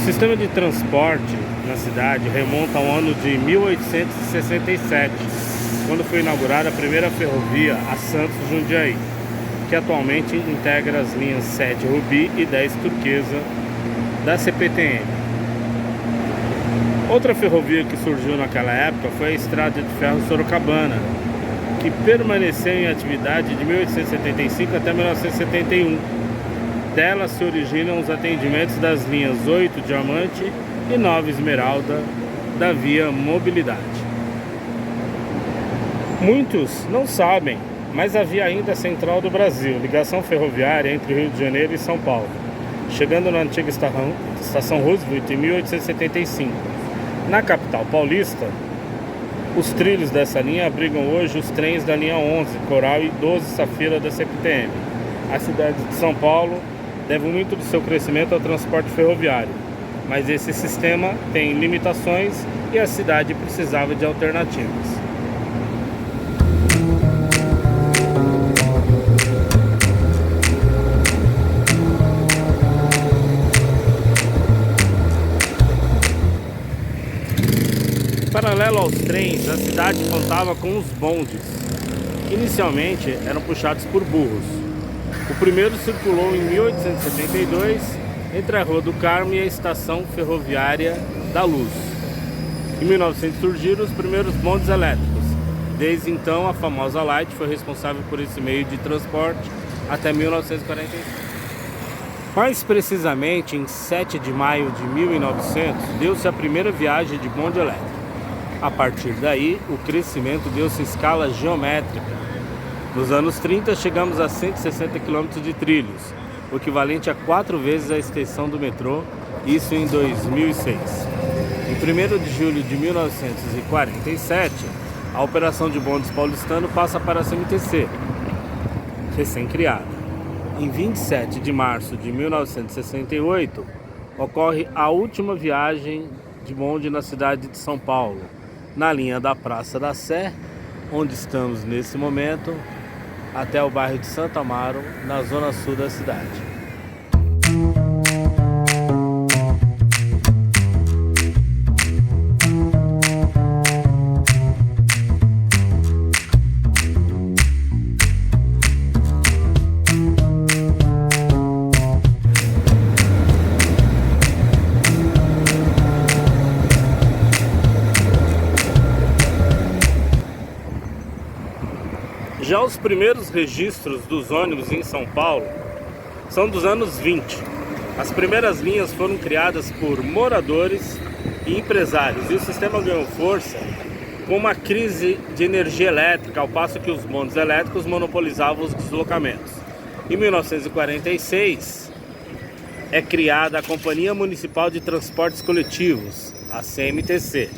sistema de transporte na cidade remonta ao ano de 1867, quando foi inaugurada a primeira ferrovia a Santos Jundiaí, que atualmente integra as linhas 7 Rubi e 10 Turquesa da CPTM. Outra ferrovia que surgiu naquela época foi a Estrada de Ferro Sorocabana, que permaneceu em atividade de 1875 até 1971. Dela se originam os atendimentos das linhas 8 Diamante e 9 Esmeralda da Via Mobilidade. Muitos não sabem, mas havia ainda a Central do Brasil, ligação ferroviária entre Rio de Janeiro e São Paulo, chegando na antiga Estação Roosevelt em 1875. Na capital paulista, os trilhos dessa linha abrigam hoje os trens da linha 11, Coral e 12 Safira da CPTM. A cidade de São Paulo deve muito do seu crescimento ao transporte ferroviário, mas esse sistema tem limitações e a cidade precisava de alternativas. Paralelo aos trens, a cidade contava com os bondes, que inicialmente eram puxados por burros. O primeiro circulou em 1872 entre a Rua do Carmo e a Estação Ferroviária da Luz. Em 1900 surgiram os primeiros bondes elétricos. Desde então, a famosa Light foi responsável por esse meio de transporte até 1945. Mais precisamente, em 7 de maio de 1900, deu-se a primeira viagem de bonde elétrico. A partir daí, o crescimento deu-se em escala geométrica. Nos anos 30, chegamos a 160 km de trilhos, o equivalente a 4 vezes a extensão do metrô, isso em 2006. Em 1º de julho de 1947, a operação de bondes paulistano passa para a CMTC, recém-criada. Em 27 de março de 1968, ocorre a última viagem de bonde na cidade de São Paulo, na linha da Praça da Sé, onde estamos nesse momento, até o bairro de Santo Amaro, na zona sul da cidade. Já os primeiros registros dos ônibus em São Paulo são dos anos 20. As primeiras linhas foram criadas por moradores e empresários, e o sistema ganhou força com uma crise de energia elétrica, ao passo que os bondes elétricos monopolizavam os deslocamentos. Em 1946 é criada a Companhia Municipal de Transportes Coletivos, a CMTC,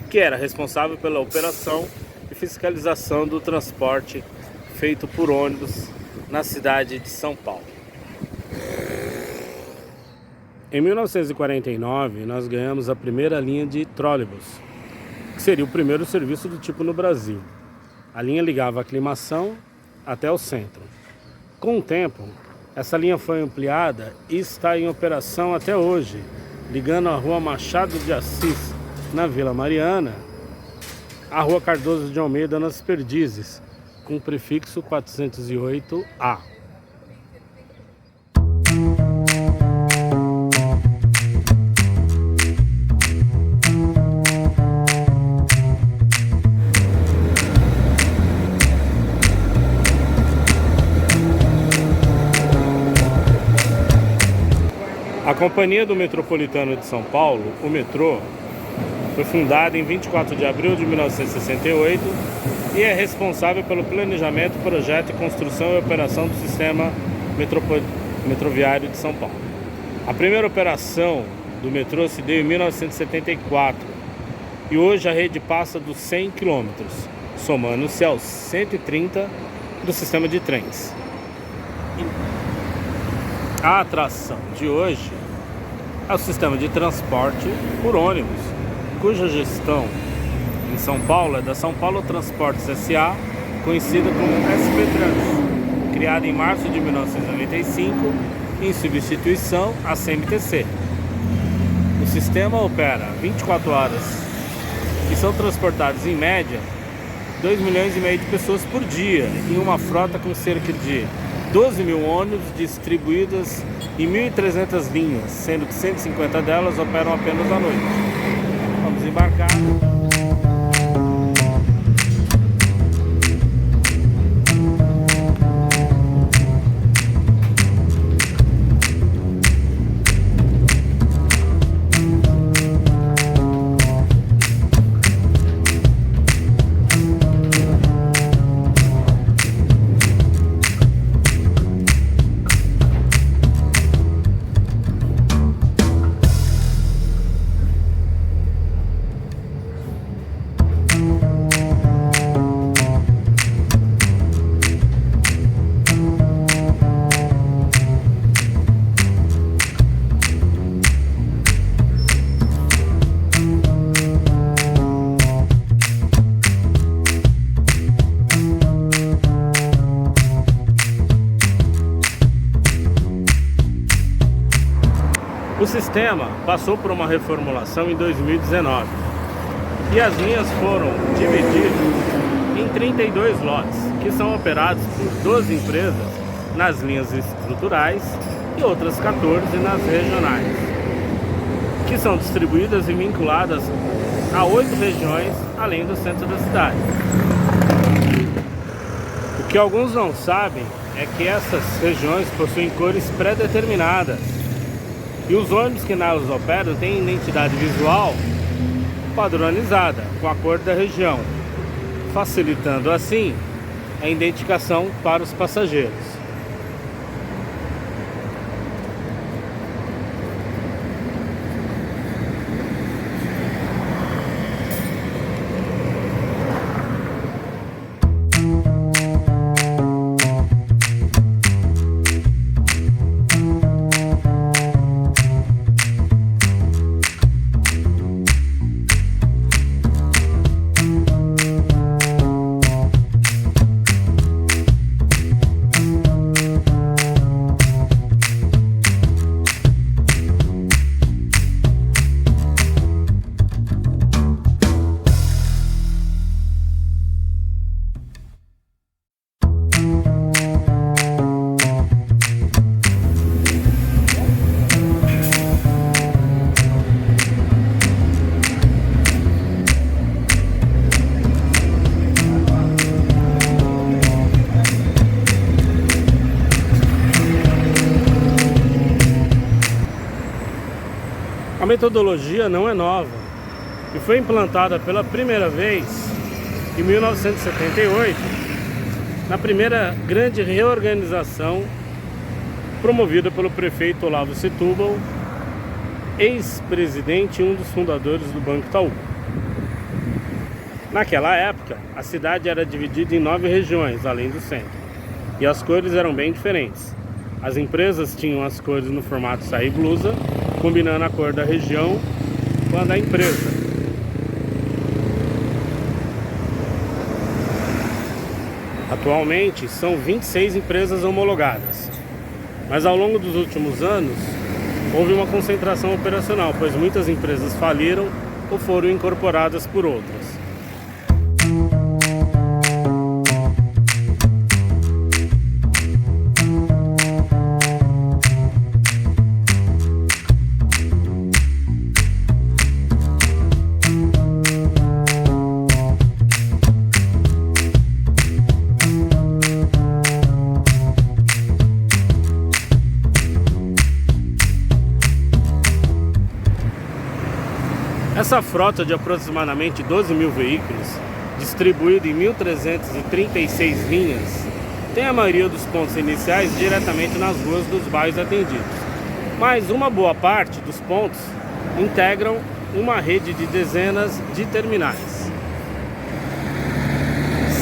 que era responsável pela operação e fiscalização do transporte feito por ônibus na cidade de São Paulo. Em 1949, nós ganhamos a primeira linha de trólebus, que seria o primeiro serviço do tipo no Brasil. A linha ligava a Aclimação até o centro. Com o tempo, essa linha foi ampliada e está em operação até hoje, ligando a Rua Machado de Assis, na Vila Mariana, a Rua Cardoso de Almeida, nas Perdizes, com o prefixo 408A. A Companhia do Metropolitano de São Paulo, o metrô, foi fundada em 24 de abril de 1968 e é responsável pelo planejamento, projeto, construção e operação do sistema metroviário de São Paulo. A primeira operação do metrô se deu em 1974 e hoje a rede passa dos 100 km, somando-se aos 130 do sistema de trens. A atração de hoje é o sistema de transporte por ônibus, cuja gestão em São Paulo é da São Paulo Transportes S.A., conhecida como SP Trans, criada em março de 1995 em substituição à CMTC. O sistema opera 24 horas e são transportados em média 2,5 milhões de pessoas por dia em uma frota com cerca de 12 mil ônibus distribuídas em 1.300 linhas, sendo que 150 delas operam apenas à noite. Vamos embarcar. O sistema passou por uma reformulação em 2019 e as linhas foram divididas em 32 lotes, que são operados por 12 empresas nas linhas estruturais e outras 14 nas regionais, que são distribuídas e vinculadas a 8 regiões além do centro da cidade. O que alguns não sabem é que essas regiões possuem cores pré-determinadas. E os ônibus que nelas operam têm identidade visual padronizada com a cor da região, facilitando assim a identificação para os passageiros. A metodologia não é nova e foi implantada pela primeira vez em 1978, na primeira grande reorganização promovida pelo prefeito Olavo Setúbal, ex-presidente e um dos fundadores do Banco Itaú. Naquela época, a cidade era dividida em 9 regiões, além do centro, e as cores eram bem diferentes. As empresas tinham as cores no formato saia e blusa, combinando a cor da região com a da empresa. Atualmente são 26 empresas homologadas, mas ao longo dos últimos anos houve uma concentração operacional, pois muitas empresas faliram ou foram incorporadas por outras. Essa frota de aproximadamente 12 mil veículos, distribuída em 1.336 linhas, tem a maioria dos pontos iniciais diretamente nas ruas dos bairros atendidos, mas uma boa parte dos pontos integram uma rede de dezenas de terminais.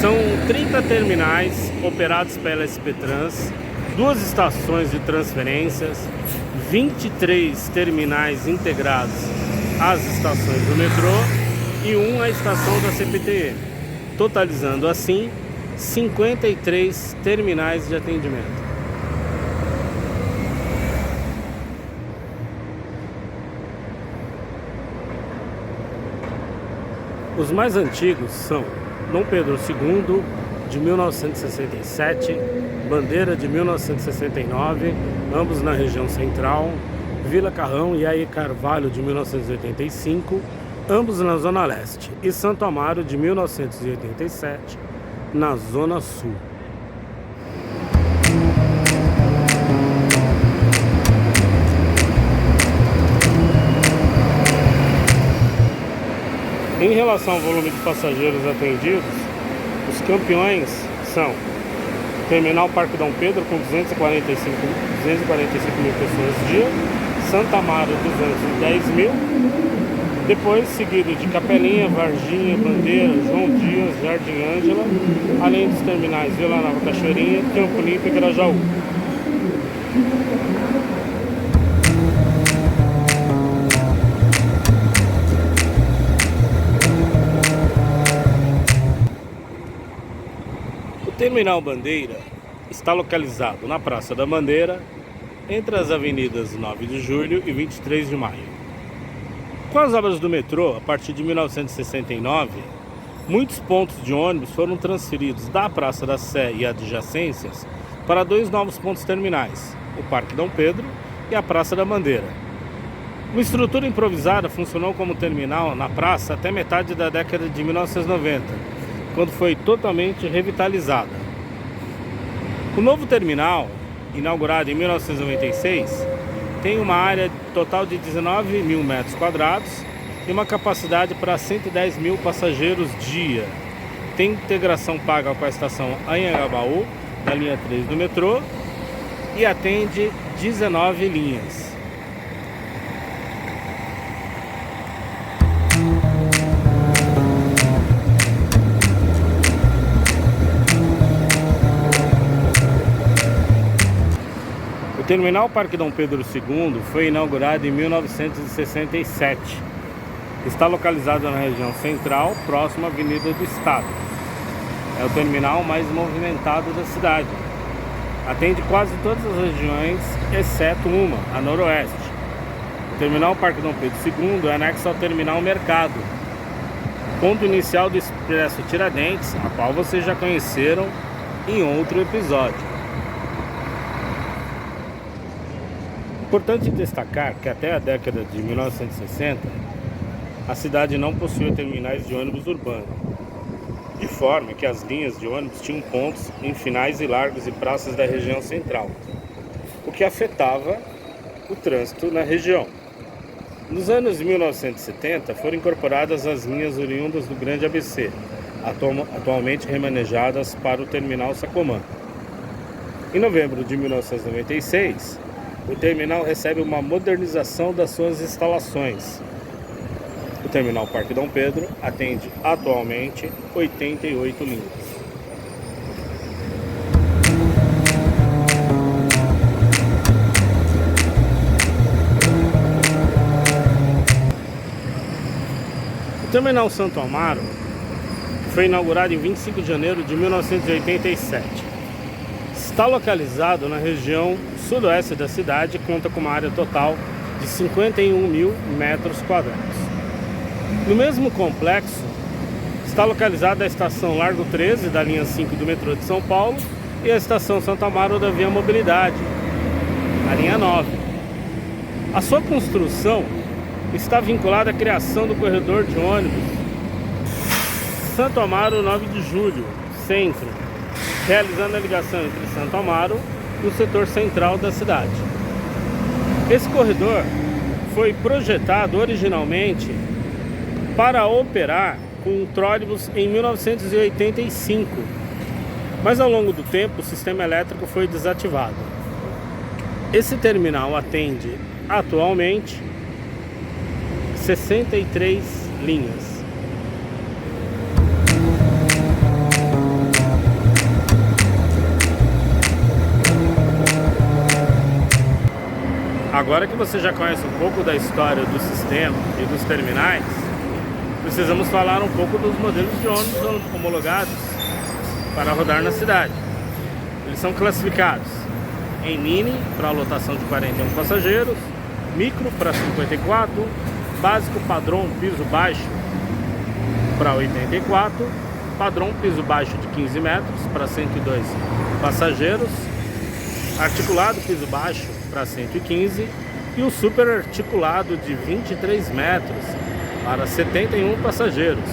São 30 terminais operados pela SP Trans, 2 estações de transferências, 23 terminais integrados às estações do metrô e 1 à estação da CPTM, totalizando assim 53 terminais de atendimento. Os mais antigos são Dom Pedro II, de 1967, Bandeira, de 1969, ambos na região central, Vila Carrão e Aie Carvalho, de 1985, ambos na Zona Leste, e Santo Amaro, de 1987, na Zona Sul. Em relação ao volume de passageiros atendidos, os campeões são Terminal Parque Dom Pedro, com 245 mil pessoas dia, Santa Amaro 210 mil, depois seguido de Capelinha, Varginha, Bandeira, João Dias, Jardim Ângela, além dos terminais Vila Nova Cachoeirinha, Campo Limpo e Grajaú. O Terminal Bandeira está localizado na Praça da Bandeira, entre as avenidas 9 de Julho e 23 de Maio. Com as obras do metrô, a partir de 1969, muitos pontos de ônibus foram transferidos da Praça da Sé e adjacências para dois novos pontos terminais, o Parque Dom Pedro e a Praça da Bandeira. Uma estrutura improvisada funcionou como terminal na praça até metade da década de 1990, quando foi totalmente revitalizada. O novo terminal, inaugurado em 1996, tem uma área total de 19 mil metros quadrados e uma capacidade para 110 mil passageiros dia. Tem integração paga com a estação Anhangabaú, da linha 3 do metrô, e atende 19 linhas. O Terminal Parque Dom Pedro II foi inaugurado em 1967. Está localizado na região central, próximo à Avenida do Estado. É o terminal mais movimentado da cidade. Atende quase todas as regiões, exceto uma, a Noroeste. O Terminal Parque Dom Pedro II é anexo ao Terminal Mercado, ponto inicial do Expresso Tiradentes, a qual vocês já conheceram em outro episódio. Importante destacar que até a década de 1960, a cidade não possuía terminais de ônibus urbano, de forma que as linhas de ônibus tinham pontos em finais e largos e praças da região central, o que afetava o trânsito na região. Nos anos 1970 foram incorporadas as linhas oriundas do Grande ABC, atualmente remanejadas para o Terminal Sacomã. Em novembro de 1996, o terminal recebe uma modernização das suas instalações. O Terminal Parque Dom Pedro atende atualmente 88 linhas. O Terminal Santo Amaro foi inaugurado em 25 de janeiro de 1987. Está localizado na região sudoeste da cidade e conta com uma área total de 51 mil metros quadrados. No mesmo complexo está localizada a estação Largo 13 da linha 5 do metrô de São Paulo e a estação Santo Amaro da Via Mobilidade, a linha 9. A sua construção está vinculada à criação do corredor de ônibus Santo Amaro 9 de Julho, Centro, realizando a ligação entre Santo Amaro e o setor central da cidade. Esse corredor foi projetado originalmente para operar com um trólebus em 1985, mas ao longo do tempo o sistema elétrico foi desativado. Esse terminal atende atualmente 63 linhas. Agora que você já conhece um pouco da história do sistema e dos terminais, precisamos falar um pouco dos modelos de ônibus homologados para rodar na cidade. Eles são classificados em mini para lotação de 41 passageiros, micro para 54, básico, padrão, piso baixo para 84, padrão piso baixo de 15 metros para 102 passageiros, articulado piso baixo para 115 e o super articulado de 23 metros para 71 passageiros.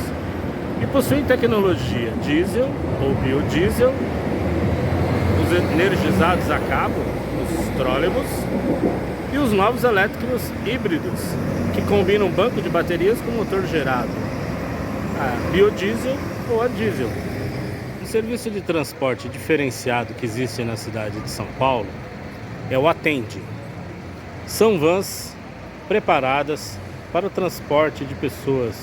E possui tecnologia diesel ou biodiesel, os energizados a cabo, os trólebus, e os novos elétricos híbridos, que combinam banco de baterias com motor gerado a biodiesel ou a diesel. O serviço de transporte diferenciado que existe na cidade de São Paulo é o Atende. São vans preparadas para o transporte de pessoas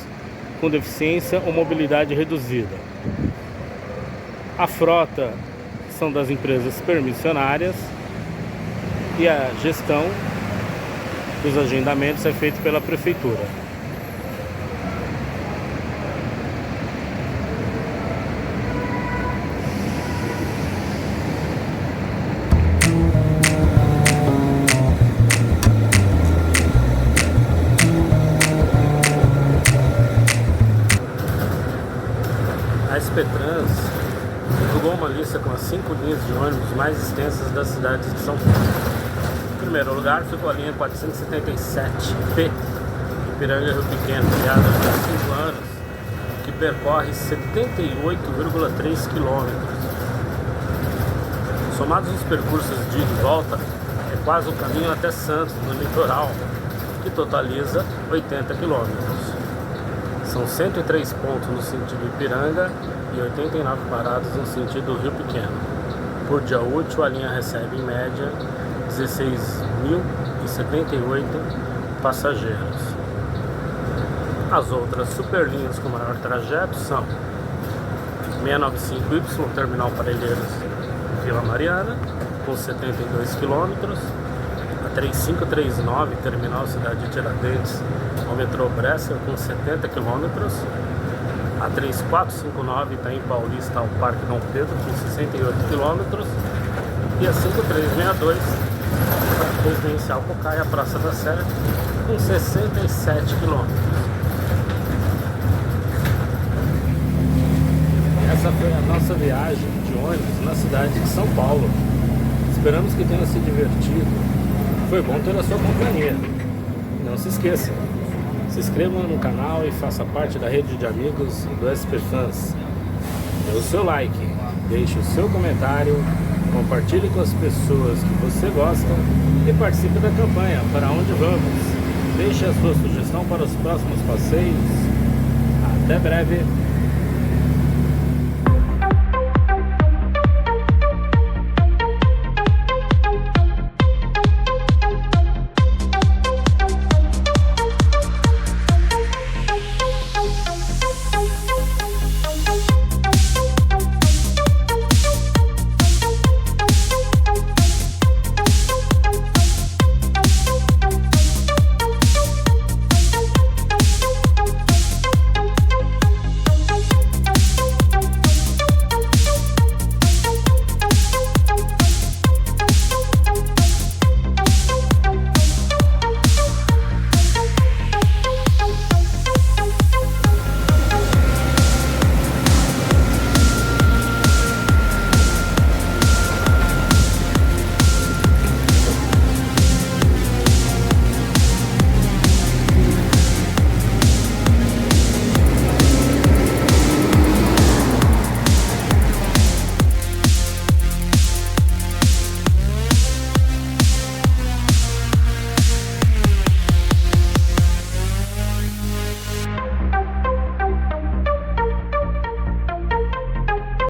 com deficiência ou mobilidade reduzida. A frota são das empresas permissionárias e a gestão dos agendamentos é feita pela prefeitura. A SP Trans divulgou uma lista com as 5 linhas de ônibus mais extensas das cidades de São Paulo. Em primeiro lugar ficou a linha 477P, Ipiranga Rio Pequeno, criada há 5 anos, que percorre 78,3 km. Somados os percursos de ida e volta, é quase o caminho até Santos, no litoral, que totaliza 80 km. São 103 pontos no sentido Ipiranga e 89 paradas no sentido Rio Pequeno. Por dia útil, a linha recebe em média 16.078 passageiros. As outras superlinhas com maior trajeto são 695Y, Terminal Parelheiros, Vila Mariana, com 72 km. A 3539, Terminal Cidade de Tiradentes, ao metrô Brescia, com 70 km. A 3459, Itaim Paulista, ao Parque Dom Pedro, com 68 km. E a 5362, Residencial Cocaia, Praça da Sé, com 67 km. Essa foi a nossa viagem de ônibus na cidade de São Paulo. Esperamos que tenha se divertido. Foi bom ter a sua companhia. Não se esqueça, se inscreva no canal e faça parte da rede de amigos do SP Fans. Dê o seu like, deixe o seu comentário, compartilhe com as pessoas que você gosta e participe da campanha Para Onde Vamos. Deixe a sua sugestão para os próximos passeios. Até breve!